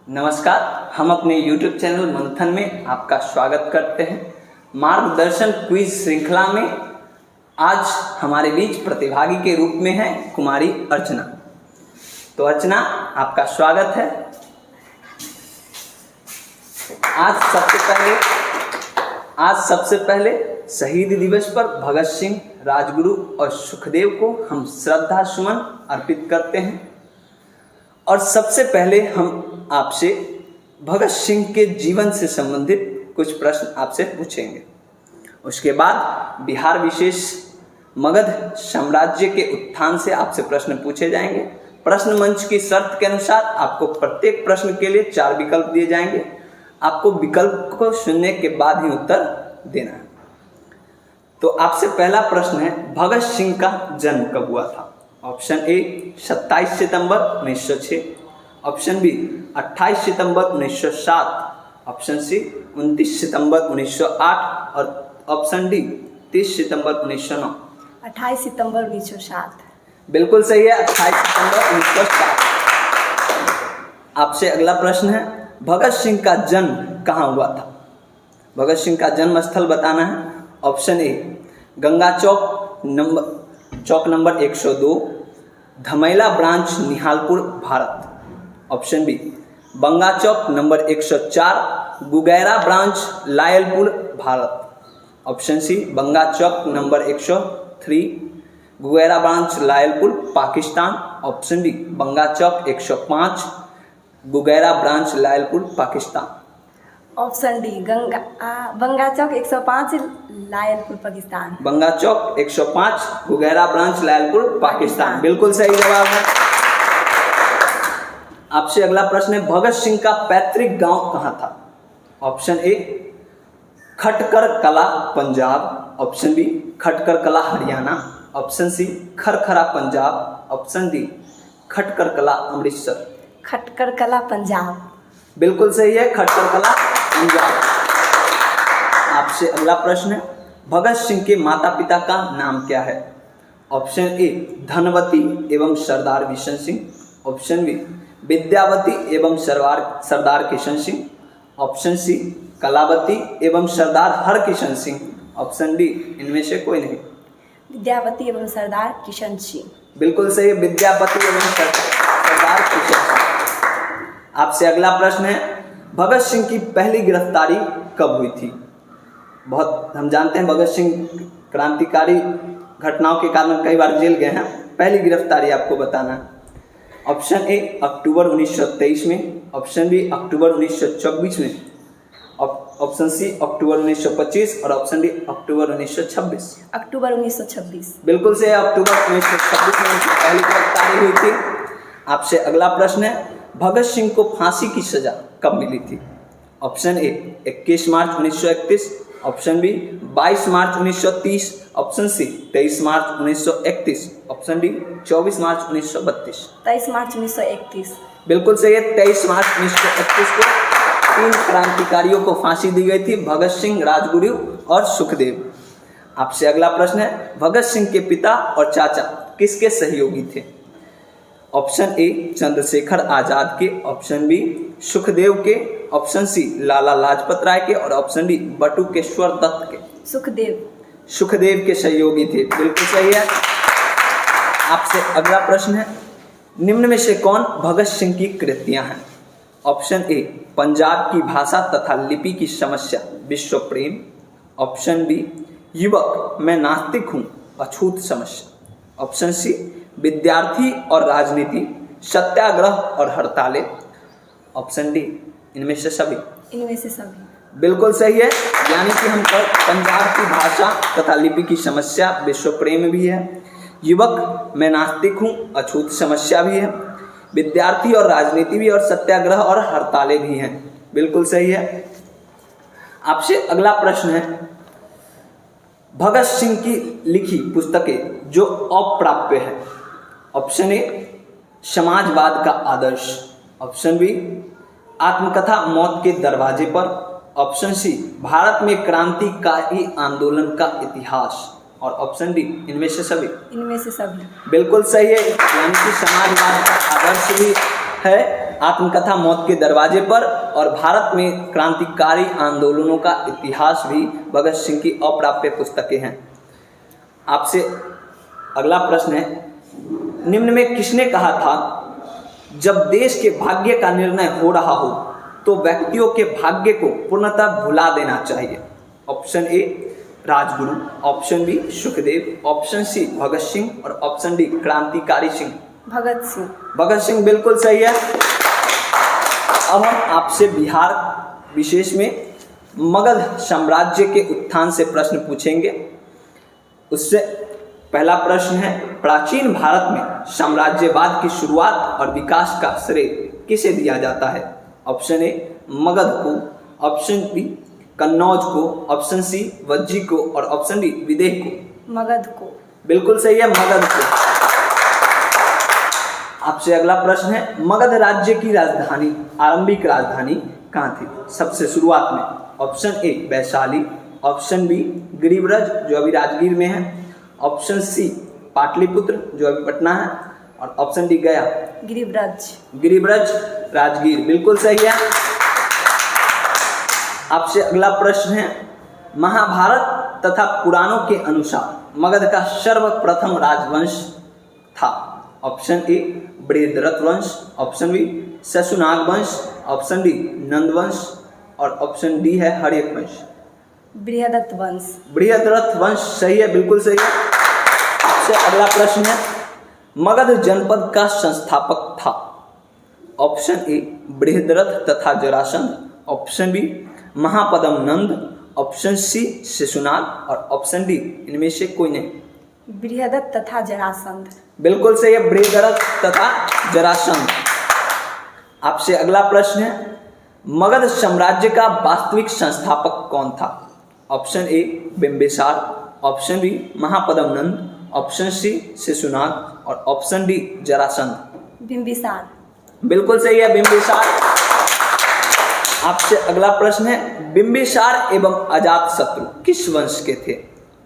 नमस्कार, हम अपने YouTube चैनल मंथन में आपका स्वागत करते हैं। मार्गदर्शन क्विज श्रृंखला में आज हमारे बीच प्रतिभागी के रूप में है कुमारी अर्चना। तो अर्चना, आपका स्वागत है। आज सबसे पहले शहीद दिवस पर भगत सिंह, राजगुरु और सुखदेव को हम श्रद्धा सुमन अर्पित करते हैं। और सबसे पहले हम आपसे भगत सिंह के जीवन से संबंधित कुछ प्रश्न आपसे पूछेंगे। उसके बाद बिहार विशेष मगध साम्राज्य के उत्थान से आपसे प्रश्न पूछे जाएंगे। प्रश्न मंच की शर्त के अनुसार आपको प्रत्येक प्रश्न के लिए 4 विकल्प दिए जाएंगे। आपको विकल्प को सुनने के बाद ही उत्तर देना है। तो आपसे पहला प्रश्न है, भगत सिंह का जन्म कब हुआ था? ऑप्शन ए 27 सितंबर 1906, ऑप्शन बी 28 सितंबर 1907, ऑप्शन सी 29 सितंबर 1908 और ऑप्शन डी 30 सितंबर 1909। 28 सितंबर 1907। बिल्कुल सही है, 28 सितंबर 1907। आपसे अगला प्रश्न है, भगत सिंह का जन्म कहाँ हुआ था? भगत सिंह का जन्म स्थल बताना है। Option A Ganga Chowk number 102, Dhamaila branch Nihalpur Bharat. Option B Banga Chowk number 104, Gugaira branch Lyallpur Bharat. Option C Banga Chowk number 103, Gugaira branch Lyallpur Pakistan. Option D Banga Chowk 105, Gugaira branch Lyallpur Pakistan. Option D Banga Chowk 105 Lyallpur Pakistan. Banga Chowk 105, Gugaira branch Lyallpur Pakistan. बिल्कुल सही जवाब है। आपसे अगला प्रश्न है, भगत सिंह का पैतृक गांव कहां था? ऑप्शन ए खटकर कला Punjab, option B Khatkar Kalan Haryana, option C Kharkhara Punjab, option D Khatkar Kalan Amritsar. Khatkar कला पंजाब। बिल्कुल सही है, खटकर कला पंजाब। आपसे अगला प्रश्न है, भगत सिंह के माता पिता का नाम क्या है? ऑप्शन ए धनवती एवं सरदार बिशन सिंह, ऑप्शन बी विद्यावती एवं सरदार किशन सिंह, ऑप्शन सी कलावती एवं सरदार हरकिशन सिंह, ऑप्शन डी इनमें से कोई नहीं। विद्यावती एवं सरदार किशन सिंह। बिल्कुल सही, विद्यावती एवं सरदार किशन सिंह। आपसे अगला प्रश्न है, भगत सिंह की पहली गिरफ्तारी कब हुई थी? बहुत हम जानते हैं भगत सिंह क्रांतिकारी घटनाओं के कारण कई बार जेल गए हैं। पहली गिरफ्तारी आपको बताना है। ऑप्शन ए अक्टूबर 1923 में, ऑप्शन बी अक्टूबर 1924 में, ऑप्शन सी अक्टूबर 1925 और ऑप्शन डी अक्टूबर 1926। अक्टूबर 1926। बिल्कुल से अक्टूबर 1926 में उनकी पहली गिरफ्तारी हुई थी। आपसे अगला प्रश्न है, भगत सिंह को फांसी की सजा कब मिली थी? ऑप्शन ए 21 मार्च 1931, ऑप्शन बी 22 मार्च 1930, ऑप्शन सी 23 मार्च 1931, ऑप्शन डी 24 मार्च 1932। 23 मार्च 1931। बिल्कुल सही है, 23 मार्च 1931 को 3 क्रांतिकारियों को फांसी दी गई थी, भगत सिंह, राजगुरु और सुखदेव। आपसे अगला प्रश्न है, भगत सिंह के पिता और चाचा किसके सहयोगी थे? ऑप्शन ए चंद्रशेखर आजाद के, ऑप्शन बी सुखदेव के, ऑप्शन सी लाला लाजपत राय के और ऑप्शन डी बटुकेश्वर दत्त के। सुखदेव के सहयोगी थे। बिल्कुल सही है। आपसे अगला प्रश्न है, निम्न में से कौन भगत सिंह की कृतियां हैं? ऑप्शन ए पंजाब की भाषा तथा लिपि की समस्या विश्व प्रेम, ऑप्शन बी युवक मैं नास्तिक हूँ अछूत समस्या, ऑप्शन सी विद्यार्थी और राजनीति, सत्याग्रह और हड़तालें, ऑप्शन डी इनमें से सभी। बिल्कुल सही है। यानी कि हम पंजाब की भाषा तथा लिपि की समस्या विश्व प्रेम भी है, युवक मैं नास्तिक हूँ अछूत समस्या भी है, विद्यार्थी और राजनीति भी, और सत्याग्रह और हड़तालें भी हैं। बिल्कुल सही है। आपसे अगला प्रश्न है, भगत सिंह की लिखी पुस्तकें जो अप्राप्य है। ऑप्शन ए समाजवाद का आदर्श, ऑप्शन बी आत्मकथा मौत के दरवाजे पर, ऑप्शन सी भारत में क्रांतिकारी आंदोलन का इतिहास, और ऑप्शन डी इनमें से सभी। इनमें से सभी। बिल्कुल सही है। यानी कि समाजवाद का आदर्श भी है, आत्मकथा मौत के दरवाजे पर और भारत में क्रांतिकारी आंदोलनों का इतिहास भी भगत सिंह की अप्राप्य पुस्तकें हैं। आपसे अगला प्रश्न है, निम्न में किसने कहा था, जब देश के भाग्य का निर्णय हो रहा हो तो व्यक्तियों के भाग्य को पूर्णतः भुला देना चाहिए? Option A Rajguru, option B Sukhdev, option C Bhagat Singh और ऑप्शन डी क्रांतिकारी सिंह। भगत सिंह। भगत सिंह बिल्कुल सही है। अब हम आपसे बिहार विशेष में मगध साम्राज्य के उत्थान से प्रश्न पूछेंगे। उससे पहला प्रश्न है, प्राचीन भारत में साम्राज्यवाद की शुरुआत और विकास का श्रेय किसे दिया जाता है? ऑप्शन ए मगध को, ऑप्शन बी कन्नौज को, ऑप्शन सी वज्जी को और ऑप्शन डी विदेह को। मगध को। बिल्कुल सही है, मगध को। आपसे अगला प्रश्न है, मगध राज्य की राजधानी, आरंभिक राजधानी कहाँ थी सबसे शुरुआत में? Option A Vaishali, option B Giribraj जो अभी राजगीर में है, ऑप्शन सी पाटलिपुत्र जो अभी पटना है और ऑप्शन डी गया। गिरिब्रज। गिरिब्रज राजगीर बिल्कुल सही है। आपसे अगला प्रश्न है, महाभारत तथा पुराणों के अनुसार मगध का सर्वप्रथम राजवंश था? ऑप्शन ए बृहद्रथ वंश, ऑप्शन बी शशुनाग वंश, ऑप्शन डी नंदवंश और ऑप्शन डी है हर्यक वंश। बृहदत्त वंश। बृहद्रथ वंश सही है, बिल्कुल सही है। आपसे अगला प्रश्न है, मगध जनपद का संस्थापक था? ऑप्शन ए बृहद्रथ तथा Jarasandh, option B Mahapadma Nanda, option C Shishunaga और ऑप्शन डी इनमें से कोई नहीं। बृहदत्त तथा जरासंध। बिल्कुल सही है, बृहद्रथ तथा जरासंध। आपसे अगला प्रश्न है, मगध साम्राज्य का वास्तविक संस्थापक कौन था? Option A Bimbisara, option B Mahapadma Nanda, option C Shishunaga और ऑप्शन डी जरासंध। बिंबिसार। बिल्कुल सही है, बिंबिसार। आपसे अगला प्रश्न है, बिंबिसार एवं अजातशत्रु किस वंश के थे?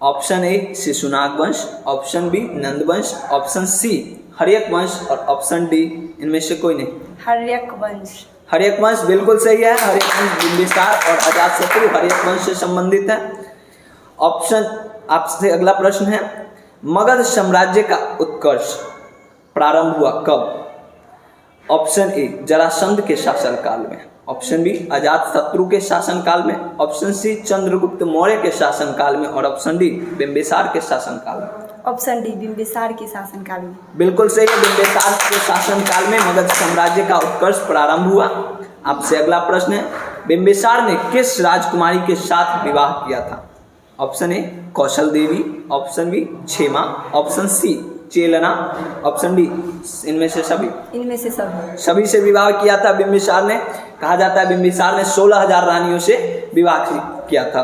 ऑप्शन ए शिशुनाग वंश, ऑप्शन बी नंद वंश, ऑप्शन सी हर्यक वंश और ऑप्शन डी इनमें से कोई नहीं। हर्यक वंश। हर्यक वंश बिल्कुल सही है। हर्यक वंश बिंबिसार और अजातशत्रु हर्यक वंश से संबंधित है। ऑप्शन आपसे अगला प्रश्न है, मगध साम्राज्य का उत्कर्ष प्रारंभ हुआ कब? ऑप्शन ए जरासंध के शासनकाल में, ऑप्शन बी अजातशत्रु के शासनकाल में, ऑप्शन सी चंद्रगुप्त मौर्य के शासनकाल में और ऑप्शन डी बिंबिसार के शासनकाल में। ऑप्शन डी बिंबिसार के शासनकाल में। बिल्कुल सही है, बिंबिसार के शासनकाल में मगध साम्राज्य का उत्कर्ष प्रारंभ हुआ। आपसे अगला प्रश्न है, बिंबिसार ने किस राजकुमारी के साथ विवाह किया था? Option A Kaushal Devi, option B Kshema, option C Chellana, option D इनमें से सभी। इनमें से सभी से विवाह किया था बिंबिसार ने। कहा जाता है बिंबिसार ने 16,000 रानियों से विवाह किया था।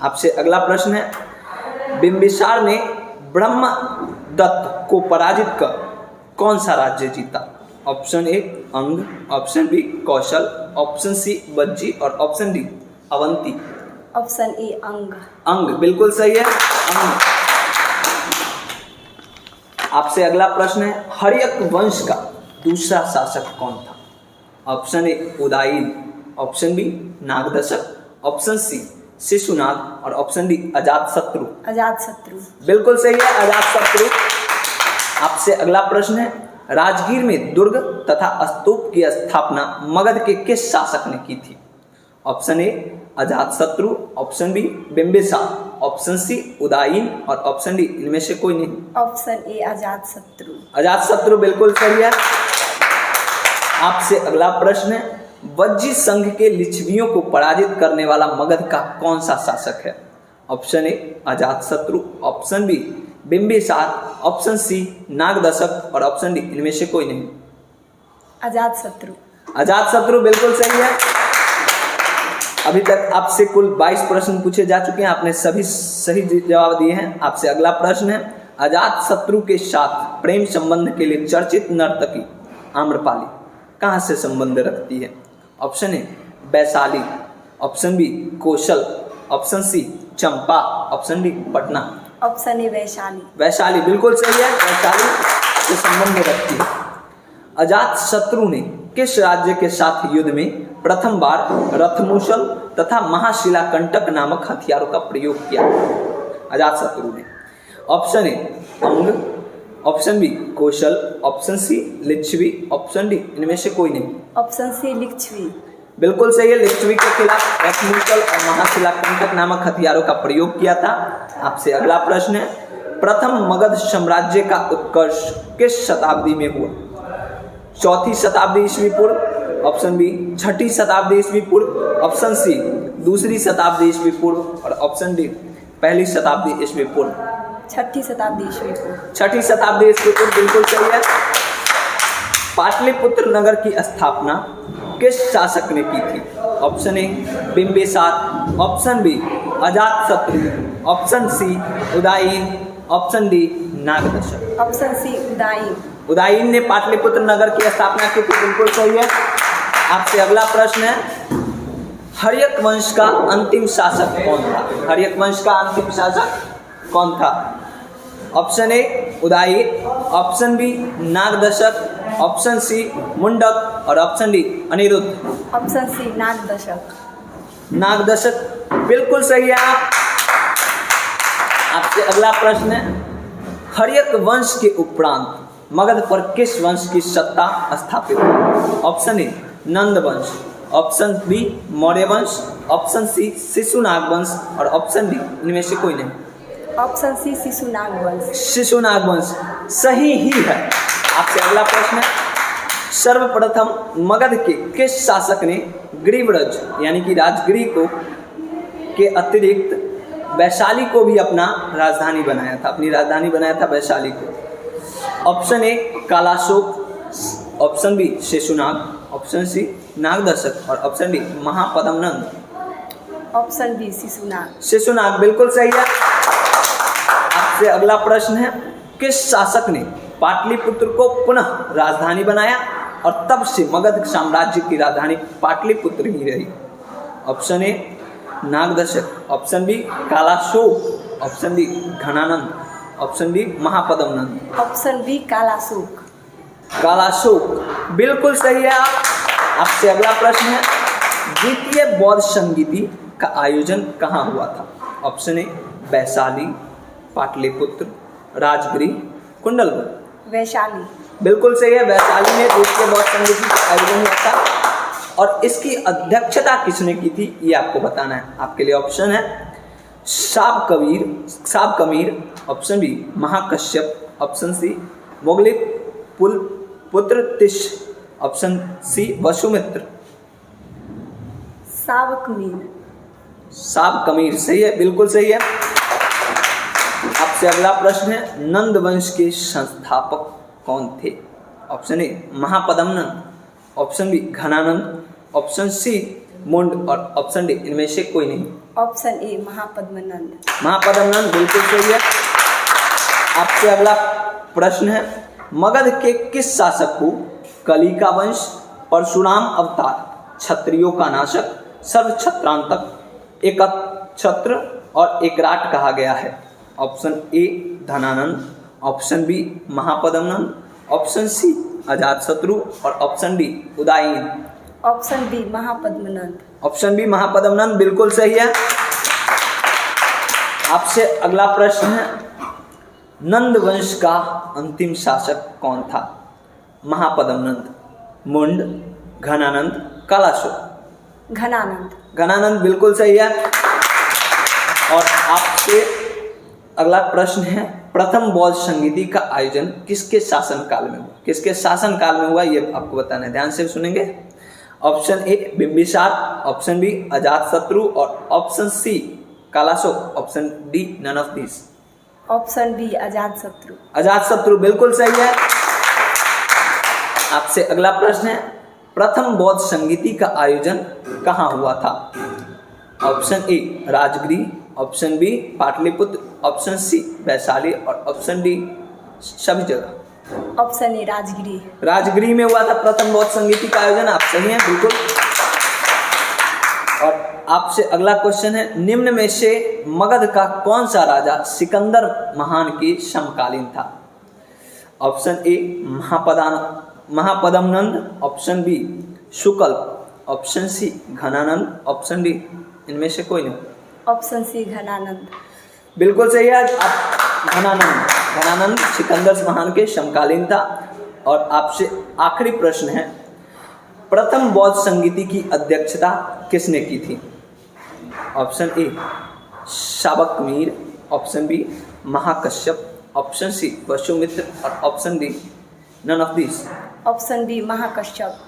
आपसे अगला प्रश्न है, बिंबिसार ने ब्रह्मदत्त को पराजित कर कौन सा राज्य जीता? Option A Anga, option B Kaushal, option सी वज्जी और option D Avanti. Option A अंग। अंग बिल्कुल सही है, अंग। आपसे अगला प्रश्न है, हर्यक वंश का दूसरा शासक कौन था? Option A Udayin, option B Nagadashaka, option C Shishunaga और ऑप्शन डी अजातशत्रु। अजातशत्रु। बिल्कुल सही है, अजातशत्रु। आपसे अगला प्रश्न है, राजगीर में दुर्ग तथा स्तूप की स्थापना मगध के किस शासक ने की थी? Option A Ajatashatru, option B Bimbisara, option C Udayin और ऑप्शन डी इनमें से कोई नहीं। Option A Ajatashatru. अजातशत्रु बिल्कुल सही है। आपसे अगला प्रश्न है, वज्जी संघ के लिच्छवियों को पराजित करने वाला मगध का कौन सा शासक है? Option A Ajatashatru, option B Bimbisara, option C Nagdashak और ऑप्शन डी इनमें से कोई नहीं। अजातशत्रु। अजातशत्रु बिल्कुल सही है। अभी तक आपसे कुल 22 प्रश्न पूछे जा चुके हैं, आपने सभी सही जवाब दिए हैं। आपसे अगला प्रश्न है, अजातशत्रु के साथ प्रेम संबंध के लिए चर्चित नर्तकी आम्रपाली कहाँ से संबंध रखती है? Option A Vaishali, option B Kaushal, option C Champa, option D Patna. Option A Vaishali. Vaishali बिल्कुल सही है, वैशाली से संबंध रखती है। अजातशत्रु ने किस राज्य के साथ युद्ध में प्रथम बार रथमूसल तथा महाशिलाकंटक नामक हथियारों का प्रयोग किया अजातशत्रु ने? Option A Anga, option B Kaushal, option C Lichchhavi, option D इनमें से कोई नहीं। Option C Lichchhavi. बिल्कुल सही है। लिच्छवी के खिलाफ रथमूसल और महाशिलाकंटक नामक हथियारों का प्रयोग किया था। आपसे अगला प्रश्न है, प्रथम मगध साम्राज्य का उत्कर्ष किस शताब्दी में हुआ? चौथी शताब्दी ईस्वी पूर्व, ऑप्शन बी छठी शताब्दी ईस्वी पूर्व, ऑप्शन सी दूसरी शताब्दी ईस्वी पूर्व और ऑप्शन डी पहली शताब्दी ईस्वी पूर्व। छठी शताब्दी ईस्वी पूर्व। छठी शताब्दी ईस्वी पूर्व बिल्कुल सही है। पाटलिपुत्र नगर की स्थापना किस शासक ने की थी? Option A Bimbisara, option B Ajatashatru, option C Udayin, option D Nagadashaka. Option C Udayin. Udayin ने पाटलिपुत्र नगर की स्थापना की थी, बिल्कुल सही है। आपसे अगला प्रश्न है, हर्यक वंश का अंतिम शासक कौन था? हर्यक वंश का अंतिम शासक कौन था? Option A Udayin, option B Nagadashaka, option C Mundaka और option D Aniruddha. Option C Nagadashaka. Nagadashaka बिल्कुल सही है। आपसे अगला प्रश्न है, हर्यक वंश के उपरांत मगध पर किस वंश की सत्ता स्थापित हुई? ऑप्शन ए नंद वंश, ऑप्शन बी मौर्य वंश, ऑप्शन सी शिशुनाग वंश और ऑप्शन डी इनमें से कोई नहीं। ऑप्शन सी शिशुनाग वंश। शिशुनाग वंश सही ही है। आपसे अगला प्रश्न है, सर्वप्रथम मगध के किस शासक ने गिरिव्रज यानी कि राजगिरी को के अतिरिक्त वैशाली को भी अपना राजधानी बनाया था? अपनी राजधानी बनाया था वैशाली को। Option A Kalashoka, option B Shishunaga, option C Nagdashak और option D Mahapadmananda. Option B Shishunaga. Shishunaga बिल्कुल सही है। आपसे अगला प्रश्न है, किस शासक ने पाटलिपुत्र को पुनः राजधानी बनाया और तब से मगध साम्राज्य की राजधानी पाटलिपुत्र ही रही? Option A Nagadasaka, option B Kalashoka, option D Ghanananda, option D Mahapadmananda. Option B Kalashoka. Kalashoka बिल्कुल सही है। आपसे अगला प्रश्न है, द्वितीय बौद्ध संगीति का आयोजन कहाँ हुआ था? Option A Vaishali, Pataliputra, Rajgiri, Kundalgarh. वैशाली। बिल्कुल सही है। वैशाली में द्वितीय बौद्ध संगीति का आयोजन हुआ था और इसकी अध्यक्षता किसने की थी ये आपको बताना है। आपके लिए ऑप्शन है Sabakamir, option B Mahakashyap, option C Moggaliputta Tissa, option C Vasumitra. साब कमीर सही है, बिल्कुल सही है। आपसे अगला प्रश्न है, नंद वंश के संस्थापक कौन थे? Option A Mahapadmananda, option B Ghanananda, option C Munda और ऑप्शन डी इनमें से कोई नहीं। Option A Mahapadmananda. महापद्मनंद बिल्कुल सही है। आपसे अगला प्रश्न है, मगध के किस शासक को कली का वंश, परशुराम अवतार, क्षत्रियों का नाशक, सर्वक्षत्रांतक, एकछत्र और एकराट कहा गया है? Option A Dhanananda, option B Mahapadmananda, option C Ajatashatru और option D Udayin. Option B Mahapadmananda. Option B Mahapadmananda बिल्कुल सही है। आपसे अगला प्रश्न है, नंद वंश का अंतिम शासक कौन था? महापद्मनंद, मुंड, घनानंद, कालाशोक। घनानंद। घनानंद बिल्कुल सही है। और आपसे अगला प्रश्न है, प्रथम बौद्ध संगीति का आयोजन किसके शासनकाल में हुआ? किसके शासनकाल में हुआ ये आपको बताना है, ध्यान से सुनेंगे। Option A Bimbisara, option B Ajatashatru और option C Kalashoka, option D none of this. Option B Ajatashatru. Ajatashatru बिल्कुल सही है। आपसे अगला प्रश्न है, प्रथम बौद्ध संगीति का आयोजन कहाँ हुआ था? Option A Rajgiri, option B Pataliputra, option C Vaishali और ऑप्शन डी सभी जगह। Option A Rajagiri. राजगिरी में हुआ था प्रथम बौद्ध संगीति का आयोजन। आप सही हैं बिल्कुल। और आपसे अगला क्वेश्चन है, निम्न में से मगध का कौन सा राजा सिकंदर महान के समकालीन था? Option A Mahapadmananda, option B Shukla, option C Ghanananda, option D इनमें से कोई नहीं। Option C Ghanananda. बिल्कुल सही है। आप घनानंद सिकंदर महान के समकालीन था। और आपसे आखिरी प्रश्न है, प्रथम बौद्ध संगीति की अध्यक्षता किसने की थी? Option A Sabakamir, option B Mahakashyap, option C Vasumitra और option D none of this. Option B Mahakashyap.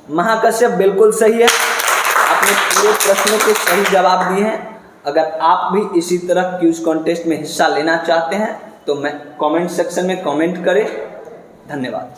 Mahakashyap बिल्कुल सही है। आपने पूरे प्रश्नों के सही जवाब दिए हैं। अगर आप भी इसी तरह क्यूज कॉन्टेस्ट में हिस्सा लेना चाहते हैं तो मैं कमेंट सेक्शन में कमेंट करें। धन्यवाद।